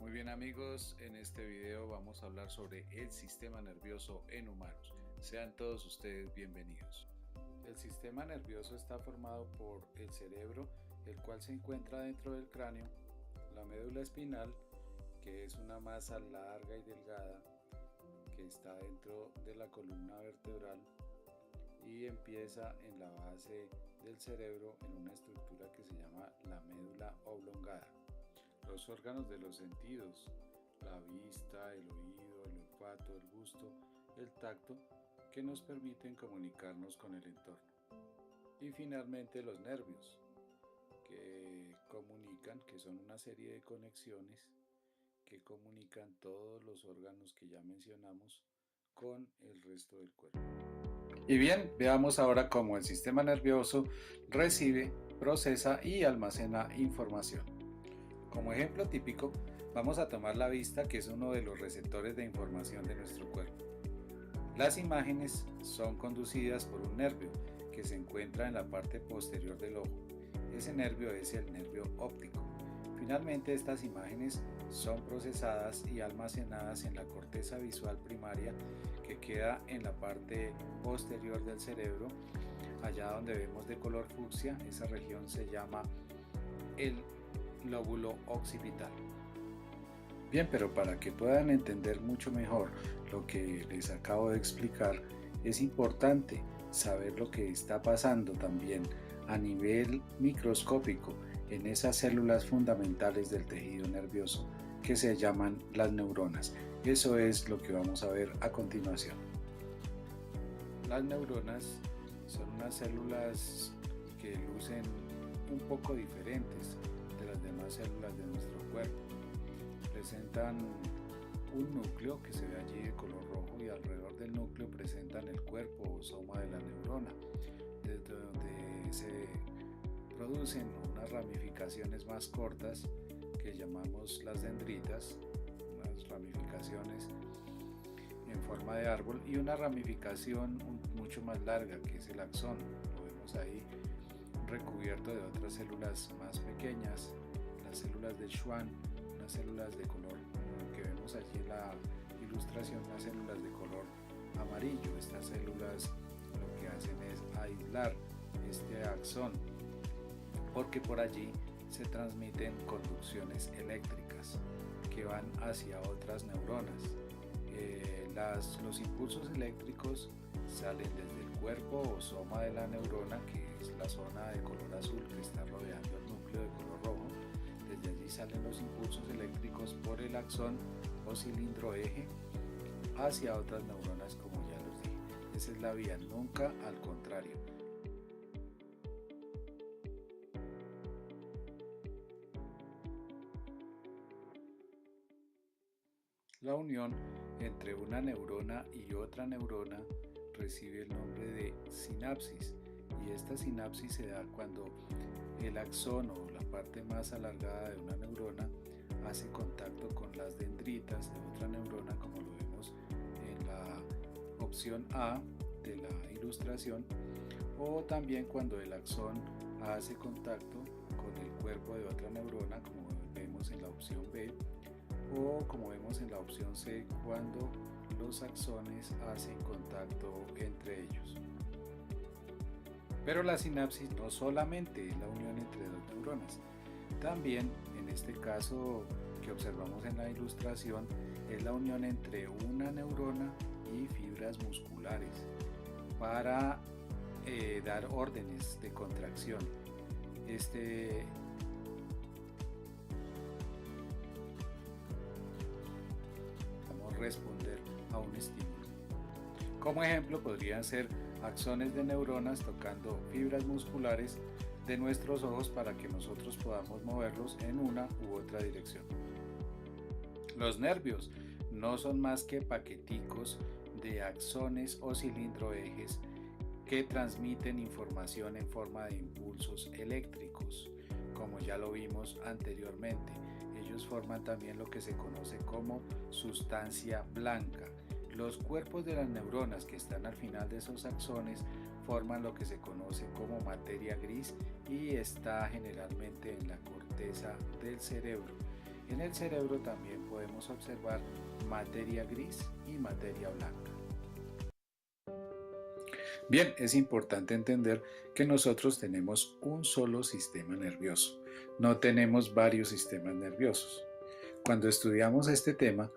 Muy bien amigos, en este video vamos a hablar sobre el sistema nervioso en humanos. Sean todos ustedes bienvenidos. El sistema nervioso está formado por el cerebro, el cual se encuentra dentro del cráneo, la médula espinal, que es una masa larga y delgada que está dentro de la columna vertebral y empieza en la base del cerebro en una estructura que se llama la médula oblongada. Los órganos de los sentidos, la vista, el oído, el olfato, el gusto, el tacto, que nos permiten comunicarnos con el entorno. Y finalmente los nervios, que comunican, que son una serie de conexiones que comunican todos los órganos que ya mencionamos con el resto del cuerpo. Y bien, veamos ahora cómo el sistema nervioso recibe, procesa y almacena información. Como ejemplo típico, vamos a tomar la vista, que es uno de los receptores de información de nuestro cuerpo. Las imágenes son conducidas por un nervio que se encuentra en la parte posterior del ojo. Ese nervio es el nervio óptico. Finalmente, estas imágenes son procesadas y almacenadas en la corteza visual primaria, que queda en la parte posterior del cerebro, allá donde vemos de color fucsia. Esa región se llama el lóbulo occipital. Bien, pero para que puedan entender mucho mejor lo que les acabo de explicar, es importante saber lo que está pasando también a nivel microscópico en esas células fundamentales del tejido nervioso que se llaman las neuronas. Eso es lo que vamos a ver a continuación. Las neuronas son unas células que lucen un poco diferentes de las demás células de nuestro cuerpo. Presentan un núcleo que se ve allí de color rojo, y alrededor del núcleo presentan el cuerpo o soma de la neurona, desde donde se producen unas ramificaciones más cortas que llamamos las dendritas, unas ramificaciones en forma de árbol, y una ramificación mucho más larga que es el axón. Lo vemos ahí recubierto de otras células más pequeñas, las células de Schwann, unas células de color que vemos allí en la ilustración, unas células de color amarillo. Estas células lo que hacen es aislar este axón, porque por allí se transmiten conducciones eléctricas que van hacia otras neuronas. Los impulsos eléctricos salen desde el cuerpo o soma de la neurona, que es la zona de color azul que está rodeando el núcleo de color rojo. Desde allí salen los impulsos eléctricos por el axón o cilindro eje hacia otras neuronas, como ya los dije. Esa es la vía, nunca al contrario. La unión entre una neurona y otra neurona recibe el nombre de sinapsis, y esta sinapsis se da cuando el axón o la parte más alargada de una neurona hace contacto con las dendritas de otra neurona, como lo vemos en la opción A de la ilustración, o también cuando el axón hace contacto con el cuerpo de otra neurona, como vemos en la opción B, o como vemos en la opción C, cuando los axones hacen contacto entre ellos. Pero la sinapsis no solamente es la unión entre dos neuronas, también en este caso que observamos en la ilustración es la unión entre una neurona y fibras musculares para dar órdenes de contracción. Responder a un estímulo. Como ejemplo, podrían ser axones de neuronas tocando fibras musculares de nuestros ojos para que nosotros podamos moverlos en una u otra dirección. Los nervios no son más que paqueticos de axones o cilindroejes que transmiten información en forma de impulsos eléctricos, como ya lo vimos anteriormente. Ellos forman también lo que se conoce como sustancia blanca. Los cuerpos de las neuronas que están al final de esos axones forman lo que se conoce como materia gris y está generalmente en la corteza del cerebro. En el cerebro también podemos observar materia gris y materia blanca. Bien, es importante entender que nosotros tenemos un solo sistema nervioso, no tenemos varios sistemas nerviosos. Cuando estudiamos este tema,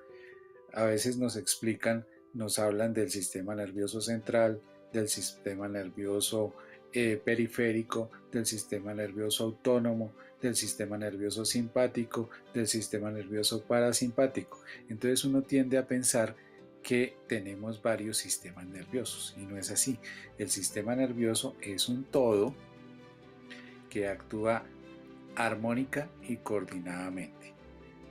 a veces nos hablan del sistema nervioso central, del sistema nervioso periférico, del sistema nervioso autónomo, del sistema nervioso simpático, del sistema nervioso parasimpático. Entonces uno tiende a pensar que tenemos varios sistemas nerviosos y no es así. El sistema nervioso es un todo que actúa armónica y coordinadamente.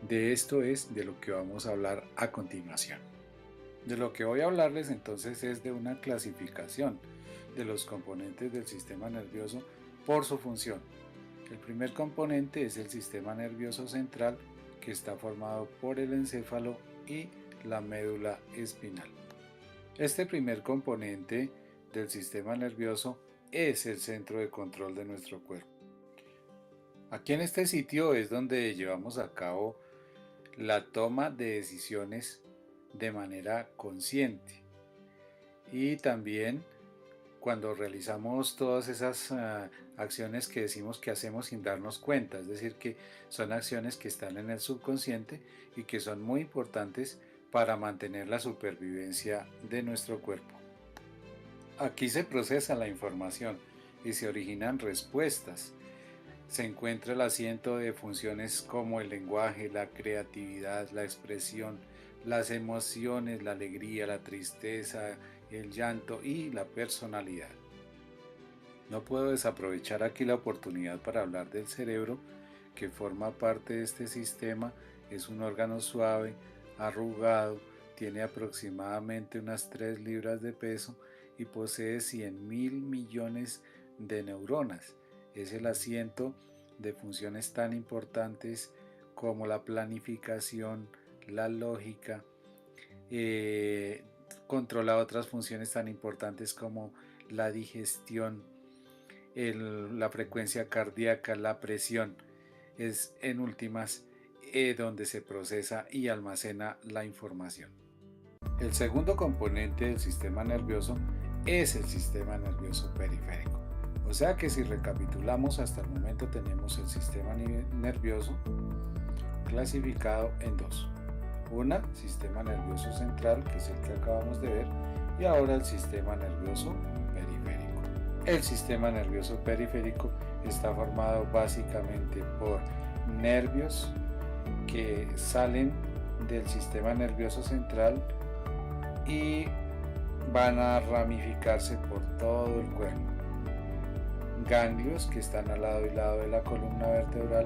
De esto es de lo que vamos a hablar a continuación. De lo que voy a hablarles entonces es de una clasificación de los componentes del sistema nervioso por su función. El primer componente es el sistema nervioso central, que está formado por el encéfalo y la médula espinal. Este primer componente del sistema nervioso es el centro de control de nuestro cuerpo. Aquí en este sitio es donde llevamos a cabo la toma de decisiones de manera consciente y también cuando realizamos todas esas acciones que decimos que hacemos sin darnos cuenta, es decir, que son acciones que están en el subconsciente y que son muy importantes para mantener la supervivencia de nuestro cuerpo. Aquí se procesa la información y se originan respuestas. Se encuentra el asiento de funciones como el lenguaje, la creatividad, la expresión, las emociones, la alegría, la tristeza, el llanto y la personalidad. No puedo desaprovechar aquí la oportunidad para hablar del cerebro, que forma parte de este sistema. Es un órgano suave, arrugado, tiene aproximadamente unas 3 libras de peso y posee 100.000 millones de neuronas. Es el asiento de funciones tan importantes como la planificación, la lógica, controla otras funciones tan importantes como la digestión, la frecuencia cardíaca, la presión. Es en últimas donde se procesa y almacena la información. El segundo componente del sistema nervioso es el sistema nervioso periférico. O sea que si recapitulamos, hasta el momento tenemos el sistema nervioso clasificado en dos. Una, sistema nervioso central, que es el que acabamos de ver, y ahora el sistema nervioso periférico. El sistema nervioso periférico está formado básicamente por nervios que salen del sistema nervioso central y van a ramificarse por todo el cuerpo. Ganglios que están al lado y lado de la columna vertebral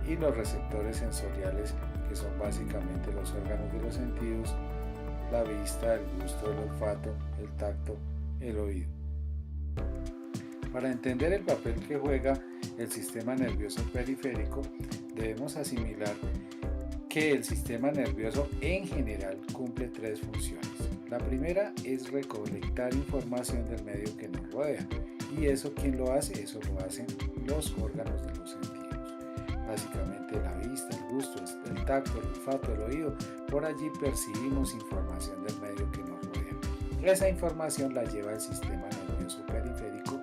y los receptores sensoriales, que son básicamente los órganos de los sentidos, la vista, el gusto, el olfato, el tacto, el oído. Para entender el papel que juega el sistema nervioso periférico, debemos asimilar que el sistema nervioso en general cumple 3 funciones. La primera es recolectar información del medio que nos rodea. ¿Y eso quién lo hace? Eso lo hacen los órganos de los sentidos. Básicamente la vista, el gusto, el tacto, el olfato, el oído. Por allí percibimos información del medio que nos rodea. Esa información la lleva el sistema nervioso periférico,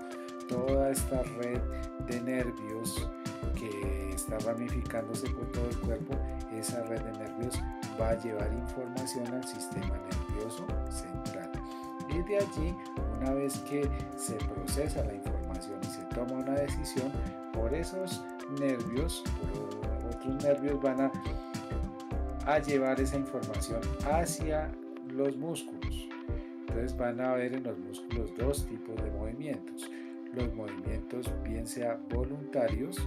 toda esta red de nervios que está ramificándose por todo el cuerpo. Esa red de nervios va a llevar información al sistema nervioso central. Y de allí, una vez que se procesa la información y se toma una decisión, por esos nervios, por otros nervios van a llevar esa información hacia los músculos. Entonces van a haber en los músculos 2 tipos de movimientos. Los movimientos bien sea voluntarios,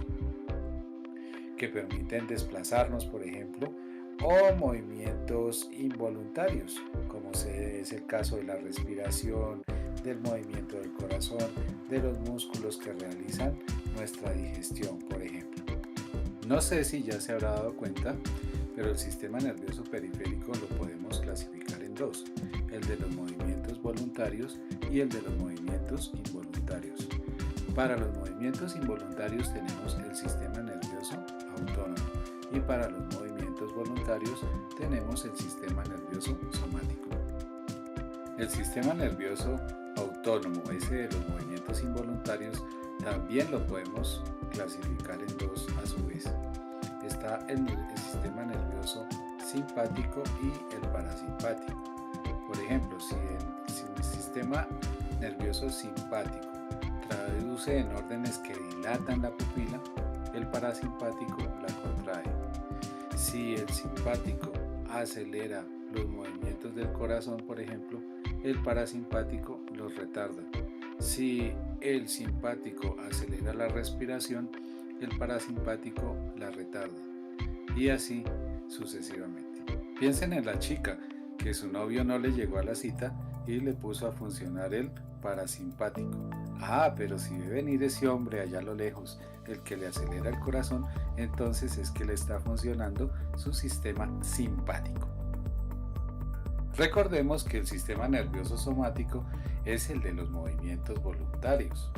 que permiten desplazarnos, por ejemplo, o movimientos involuntarios, como es el caso de la respiración, del movimiento del corazón, de los músculos que realizan nuestra digestión, por ejemplo. No sé si ya se habrá dado cuenta, pero el sistema nervioso periférico lo podemos clasificar en 2, el de los movimientos voluntarios y el de los movimientos involuntarios. Para los movimientos involuntarios tenemos el sistema nervioso autónomo, y para los movimientos voluntarios tenemos el sistema nervioso somático. El sistema nervioso autónomo, ese de los movimientos involuntarios, también lo podemos clasificar en dos a su vez. Está el sistema nervioso simpático y el parasimpático. Por ejemplo, si el sistema nervioso simpático traduce en órdenes que dilatan la pupila, el parasimpático la contrae. Si el simpático acelera los movimientos del corazón, por ejemplo, el parasimpático los retarda. Si el simpático acelera la respiración, el parasimpático la retarda. Y así sucesivamente. Piensen en la chica que su novio no le llegó a la cita y le puso a funcionar el parasimpático. Pero si ve venir ese hombre allá a lo lejos, el que le acelera el corazón, entonces es que le está funcionando su sistema simpático. Recordemos que el sistema nervioso somático es el de los movimientos voluntarios.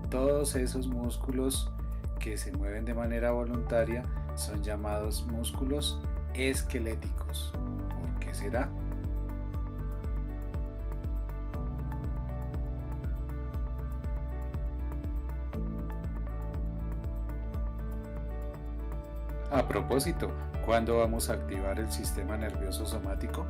Todos esos músculos que se mueven de manera voluntaria son llamados músculos esqueléticos. ¿Por qué será? A propósito, ¿cuándo vamos a activar el sistema nervioso somático?